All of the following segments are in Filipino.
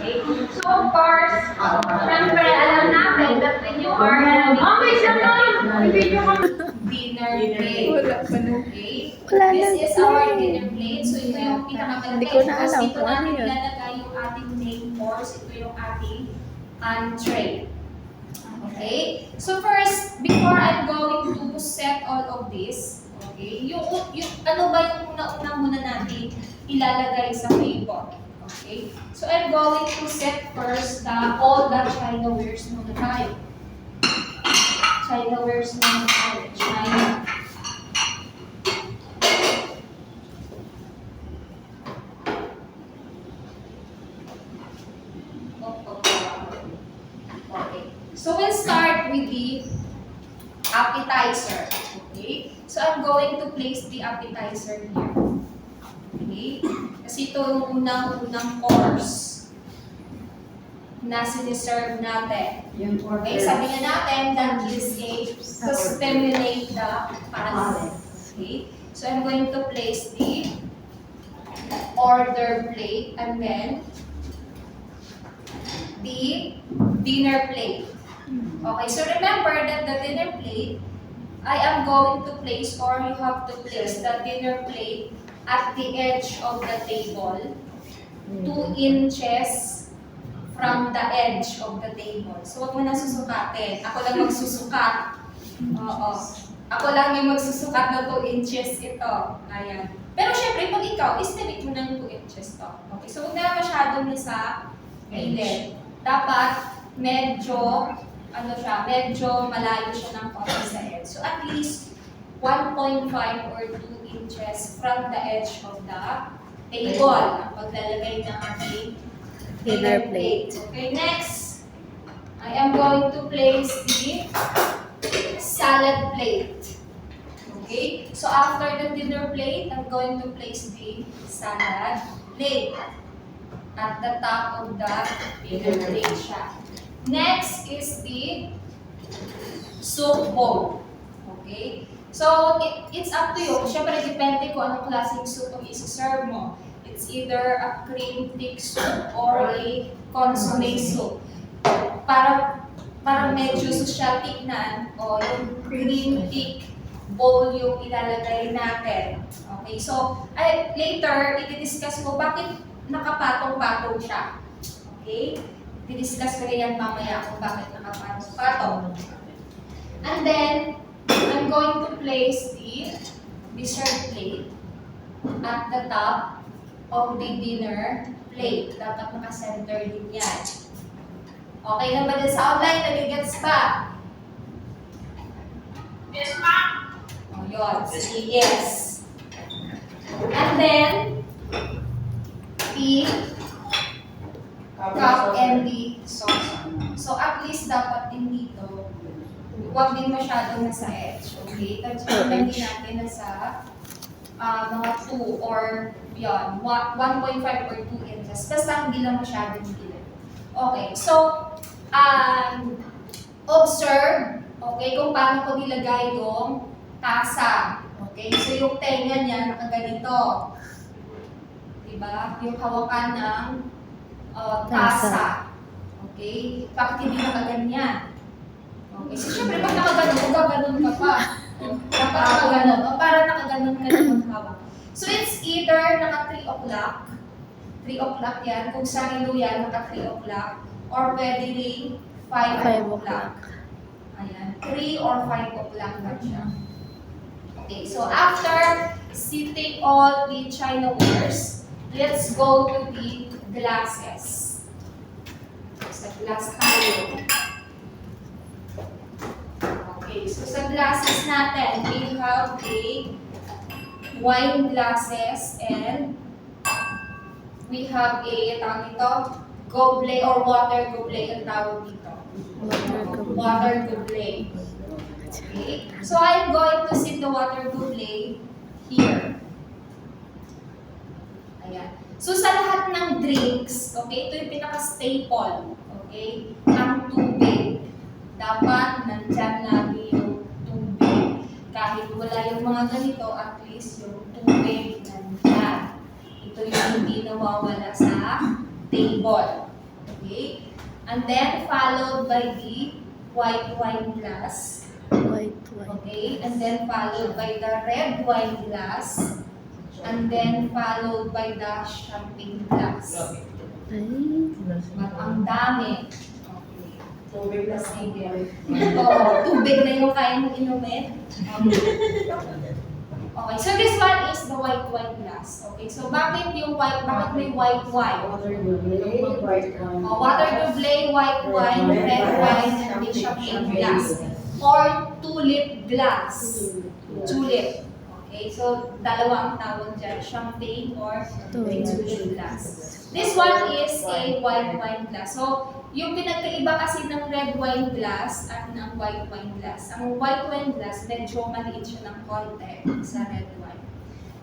Okay? So, of course, syempre, alam natin that when you are having dinner plate. Okay? This is our dinner plate. So, ito yung pinakamalaki. Because dito natin ilalagay yung ating main course. Ito yung ating entree. Okay? So, first, before I'm going to set all of this, okay, yung ano ba yung una-una muna natin ilalagay sa table? Okay? So, I'm going to set first all the Chinawares muna tayo. Chinawares muna tayo. China. Okay. So, we'll start with the appetizer. Okay? So, I'm going to place the appetizer here. Okay? Kasi ito yung unang course na siniserve natin. Okay? Sabi nga natin, that is to stimulate the palate. Okay? So, I'm going to place the order plate and then the dinner plate. Okay, so remember that the dinner plate, I am going to place, or you have to place the dinner plate at the edge of the table, 2 inches from the edge of the table. So, huwag mo na susukatin. Ako lang magsusukat. Oo. Ako lang yung magsusukat na 2 inches ito. Ayan. Pero syempre, pag ikaw, estimate mo ng 2 inches to. Okay, so huwag na masyadong nasa gilid. Dapat medyo malayo siya ng konti sa edge. So at least 1.5 or 2 inches from the edge of the table ang paglalagay ng ating dinner plate. Okay, next, I am going to place the salad plate. Okay, so after the dinner plate, I'm going to place the salad plate at the top of the dinner plate siya. Next is the soup bowl. Okay? So, it's up to you. Siyempre, depende kung anong klaseng soup ang isi-serve mo. It's either a cream thick soup or a consomme soup. Para medyo social tignan, o yung cream thick bowl yung ilalagay natin. Okay? So, later, i-discuss ko bakit nakapatong-patong siya. Okay? I-discuss ko yan mamaya kung bakit nakapatong-patong. And then, I'm going to place the dessert plate at the top of the dinner plate. Dapat naka-center din yan. Okay na ba din sa online? Nagigets pa? Yes, ma'am. O, yun. Sige, yes. And then, the cup and the saucer. So, at least dapat din dito, huwag din masyadong nasa edge. Okay? Tapos, din natin nasa mga 2 or beyond, 1.5 or 2 inches. Basta hindi lang masyadong gilid. Okay. So, observe, okay, kung paano ko nilagay yung tasa. Okay? So, yung tenga niya nakaganito. Diba? Yung hawakan ng tasa. Okay? Bakit hindi nakaganyan? Okay. So, syempre, pag nakaganon, gaganon ka pa. Dapat nakaganon. O, para nakaganon ka ng hawak. So, it's either naka 3 o'clock. 3 o'clock yan. Kung sa rilo yan, naka 3 o'clock. Or pwede rin 5 o'clock. Ayan. 3 or 5 o'clock na siya. Okay. So, after setting all the chinawares, let's go to the glasses. Sa glass tayo. Okay, so sa glasses natin, we have a wine glasses and we have a, tawag ito, goblet or water goblet ang tawag dito. Water goblet. Okay, so I'm going to sit the water goblet here. Ayan. So, sa lahat ng drinks, okay, ito yung pinaka-staple, okay, ang tubig. Dapat nandyan lagi yung tubig. Kahit wala yung mga ganito, at least yung tubig nandyan. Ito yung hindi nawawala sa table. Okay? And then followed by the white wine glass. White wine. Okay? And then followed by the red wine glass. And then followed by the champagne glass. Ay. But ang dami. Okay. Tubig na Sige. Oo, tubig na yung kaya mong inumin. Okay, so this one is the white wine glass. Okay, so bakit may white wine? Water doble, white wine. Water doble, white wine, red wine, and may champagne glass. Or tulip glass. Tulip. Okay, so dalawa ang tawag dyan, champagne or tulip glass. This one is a white wine glass. So, yung pinagkaiba kasi ng red wine glass at ng white wine glass. Ang white wine glass, medyo maliit siya ng konti sa red wine.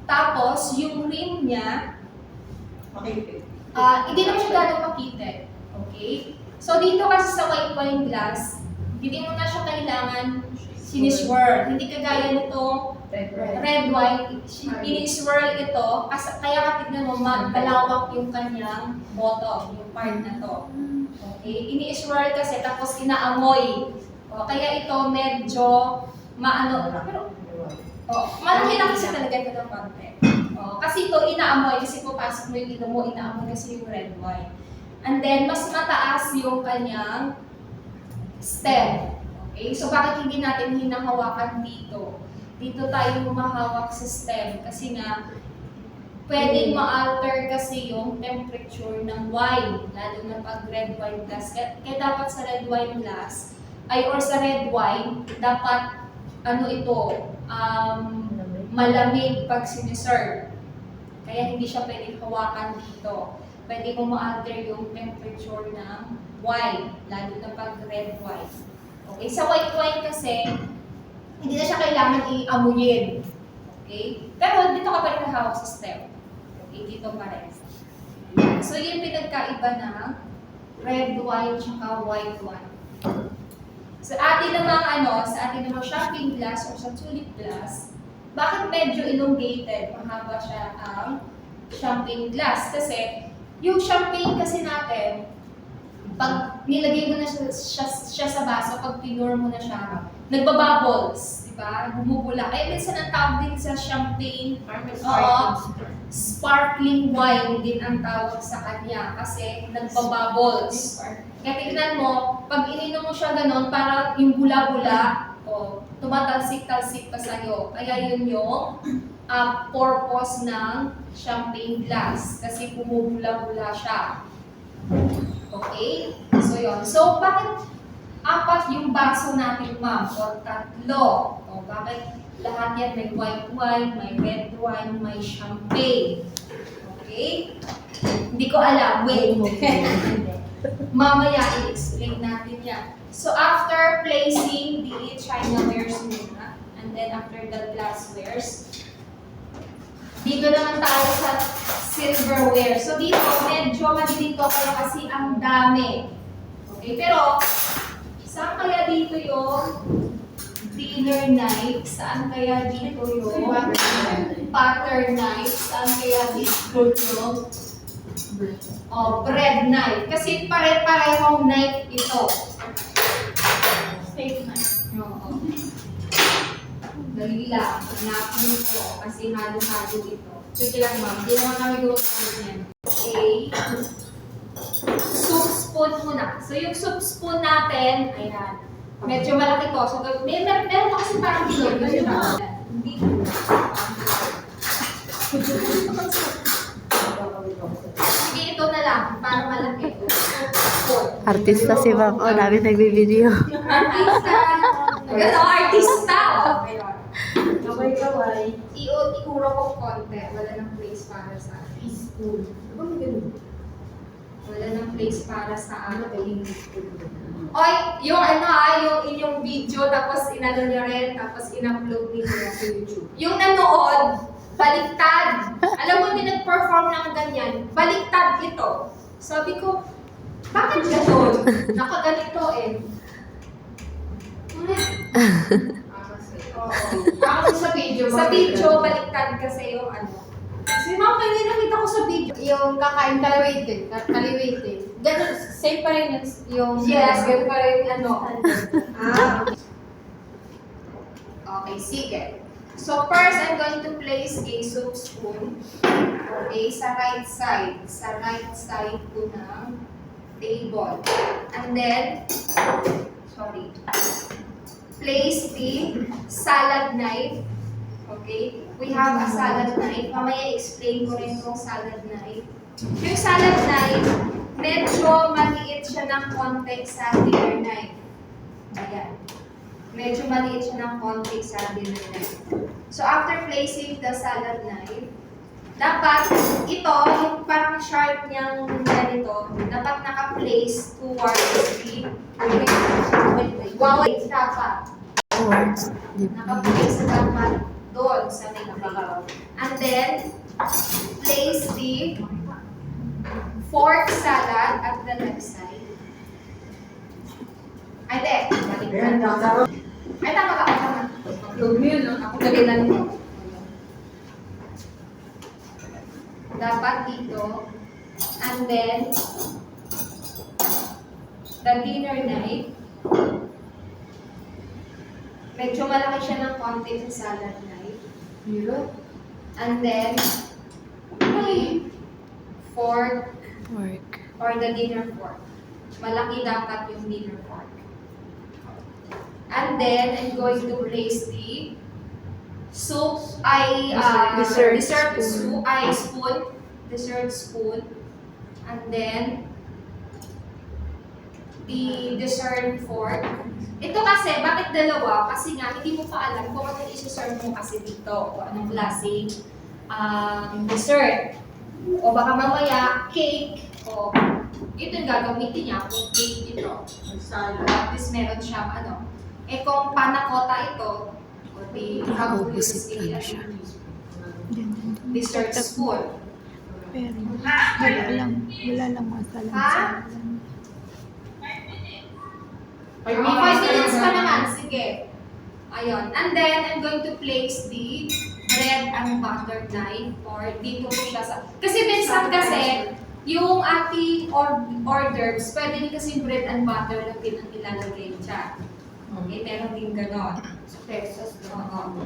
Tapos, yung rim niya, hindi naman siya gano'ng makitid. Okay? So, dito kasi sa white wine glass, hindi mo na siya kailangan siniswirl. Hindi kagaya nitong red wine, ini-swirl ito, kaya katignan mo, malawak yung kanyang bottom, yung part na to. Okay? Ini-swirl kasi, tapos inaamoy. Kaya ito medyo maano, pero malaki lang kasi talaga ito ng konti. Kasi ito inaamoy, kasi pupasok mo yung ilo mo, inaamoy kasi yung red wine. And then, mas mataas yung kanyang stem. Okay? So, bakit hindi natin hinahawakan dito? Dito tayo humahawak sa stem kasi nga pwedeng ma-alter kasi yung temperature ng wine, lalo na pag red wine glass. Kaya dapat sa red wine glass, or sa red wine, dapat malamig pag siniserve. Kaya hindi siya pwedeng hawakan dito. Pwede mo ma-alter yung temperature ng wine, lalo na pag red wine. Okay, sa white wine kasi, hindi na siya kailangan i-amuyin. Okay? Pero dito ka pa rin nahawak sa stem. Okay, dito pa rin. So, yung pinagkaiba ng red wine tsaka white wine. Sa atin namang champagne glass or sa tulip glass, bakit medyo elongated? Mahaba siya ang champagne glass. Kasi, yung champagne kasi natin, pag nilagay mo na siya sa baso, pag pinur mo na siya, nagbabubbles, di ba? Bumubula. Kaya minsan ang tawag din sa champagne, sparkling wine din ang tawag sa kanya kasi nagbabubbles. Kaya tignan mo, pag ininom mo siya ganon, para yung bula-bula, tumatalsik-talsik pa sa'yo. Kaya yun yung purpose ng champagne glass kasi bumubula-bula siya. Okay? So, yun. So, bakit apat yung baso natin, ma'am? O tatlo? O bakit lahat yan may white wine, may red wine, may champagne? Okay? Hindi ko alam. Wait. Mamaya i-explain natin yan. So, after placing the chinawares muna, and then after the glasswares, dito naman tayo sa silverware. So dito, medyo malilito kaya kasi ang dami. Okay, pero saan kaya dito yung dinner knife? Saan kaya dito yung butter knife? Saan kaya dito yung bread knife? Kasi pare-parehong knife ito. Steak knife. Oo. Dali lang, hanapin ko kasi halo-halo ito. Sige lang ma'am, hindi naman kami gumagamit niyan. Okay. Soup spoon muna. So yung soup spoon natin, ayan. Medyo malaki to. So meron kasi parang bilog. Hindi. Sige, ito na lang. Para malaki. Soup spoon. Artista si ma'am. O, namin nagbibideo. Artista. Artista. Okay. Kaway-kaway. Iuro ko konti. Wala nang place para sa School. Wala nang place para sa akin. Oy, yung yung inyong video, tapos inano nyo rin, tapos in-upload niyo sa YouTube. Yung nanood, baliktad. Alam mo, hindi nag-perform ng ganyan. Baliktad ito. Sabi ko, bakit gano'n? Nakaganito eh. Ako sa video, baliktad kasi yung ano. Kasi Si Ma'am, kanina nakita ko sa video. Yung kakain kaliwete. Ganun, same pa rin yung Yes, ganun pa rin ano. Ah, Okay, sige. So first, I'm going to place a soup spoon. Okay, sa right side. Sa right side po ng table. And then, place the salad knife. Okay? We have a salad knife. Mamaya explain ko rin yung salad knife. Yung salad knife, medyo maliit siya ng konti sa dinner knife. Ayan. Medyo maliit siya ng konti sa dinner knife. So after placing the salad knife, dapat ito, yung parang sharp niyang ganito, dapat naka-place towards the wait, dapat. Towards the Naka-place na dapat doon sa may plate. And then, place the fork salad at the left side. Ay, de, balik ayan, na. nasarap. Ay, tama ka, tama. Tulog niyo, no? Ako gabilan mo. Dapat dito. And then, the dinner knife. Medyo malaki siya ng konti sa salad knife. And then, the fork work. or the dinner fork. Malaki dapat yung dinner fork. And then, I'm going to place the soup, Dessert spoon. Dessert spoon. And then, the dessert fork. Ito kasi, bakit dalawa? Kasi nga, hindi mo pa alam kung ano isi-serve mo kasi dito. O anong klaseng dessert. O baka mamaya, cake. O, ito yung gagamitin niya kung cake ito. At least meron siyang ano. Eh kung panakota ito, o di Opposite ano siya. dessert spoon. Pero wala lang masala. Ha? 5 minutes pa naman, sige. Ayun. And then, I'm going to place the bread and butter knife or dito po siya sa... Kasi minsan kasi, yung ating hors d'oeuvres, pwede din kasi bread and butter lang din ang ilalagay dyan. Okay, meron din ganon. Oo.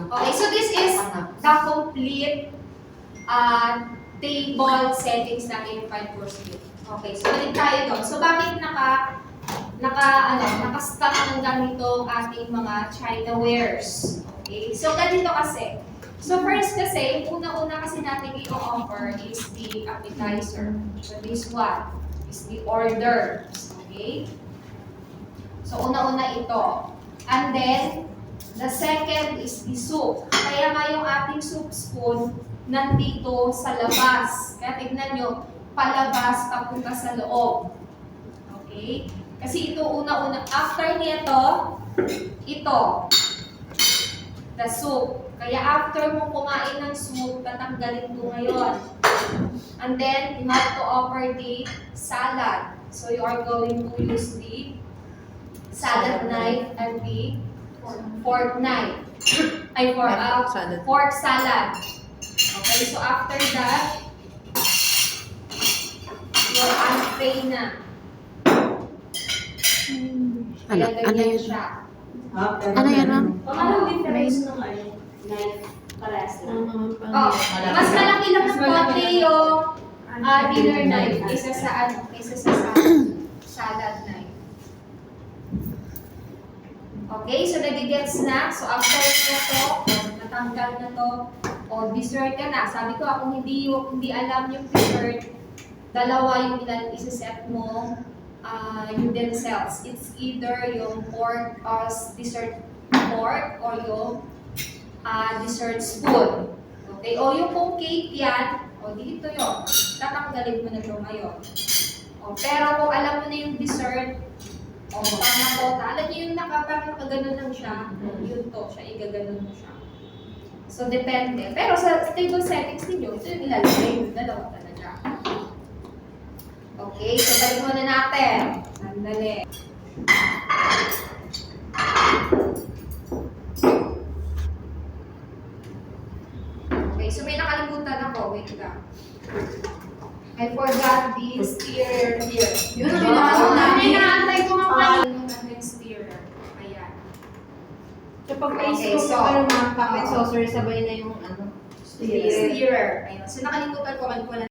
Okay, so this is the complete table settings natin yung 5-course meal. Okay, so balik tayo doon. So bakit naka-stock ng ganito ating mga China wares? Okay, so ganito kasi. So first kasi, yung una-una kasi natin i-offer is the appetizer. So this one is the orders. Okay? So una-una ito. And then, the second is the soup. Kaya nga yung ating soup spoon nandito sa labas. Kaya tignan nyo, palabas papunta sa loob. Okay? Kasi ito una-una. After nito, ito. The soup. Kaya after mo kumain ng soup, tatanggalin ito ngayon. And then, you have to offer the salad. So you are going to use the salad knife and the fork knife. Ay, fork salad. Okay, so after that, your tray na. Ano Ganyan yun? siya. Ano yun, ma'am? Anong difference ng knife? Parehas lang. Oh, mas malaki lang ng konti yung dinner knife kaysa sa salad knife. Okay, so nagigets na. So after nito, natanggal na to, o dessert ka na. Sabi ko, kung hindi alam yung dessert, dalawa yung isa-set mo utensils. It's either yung pork dessert fork or yung dessert spoon. Okay, o yung kung cake yan, o dito yun. Tatanggalin mo na ito ngayon. O, pero kung alam mo na yung dessert, o panakota, alam niyo yung nakaganon lang siya, yun to, siya, igaganon mo siya. So, depende. Pero sa table settings ninyo, ito yung ilalagay, yung dalawa talaga. Okay, so balik muna natin. Sandali. Okay, so may nakalimutan wait lang. I forgot the steerer here. Yun ang inaano namin. Inaantay ko nga pala yung natin steerer. Ayan. So, pag Okay, Facebook so- ka pero mga cup and saucer, sabay na yung ano, steerer. Steerer. Ayun. So nakalimutan ko man po na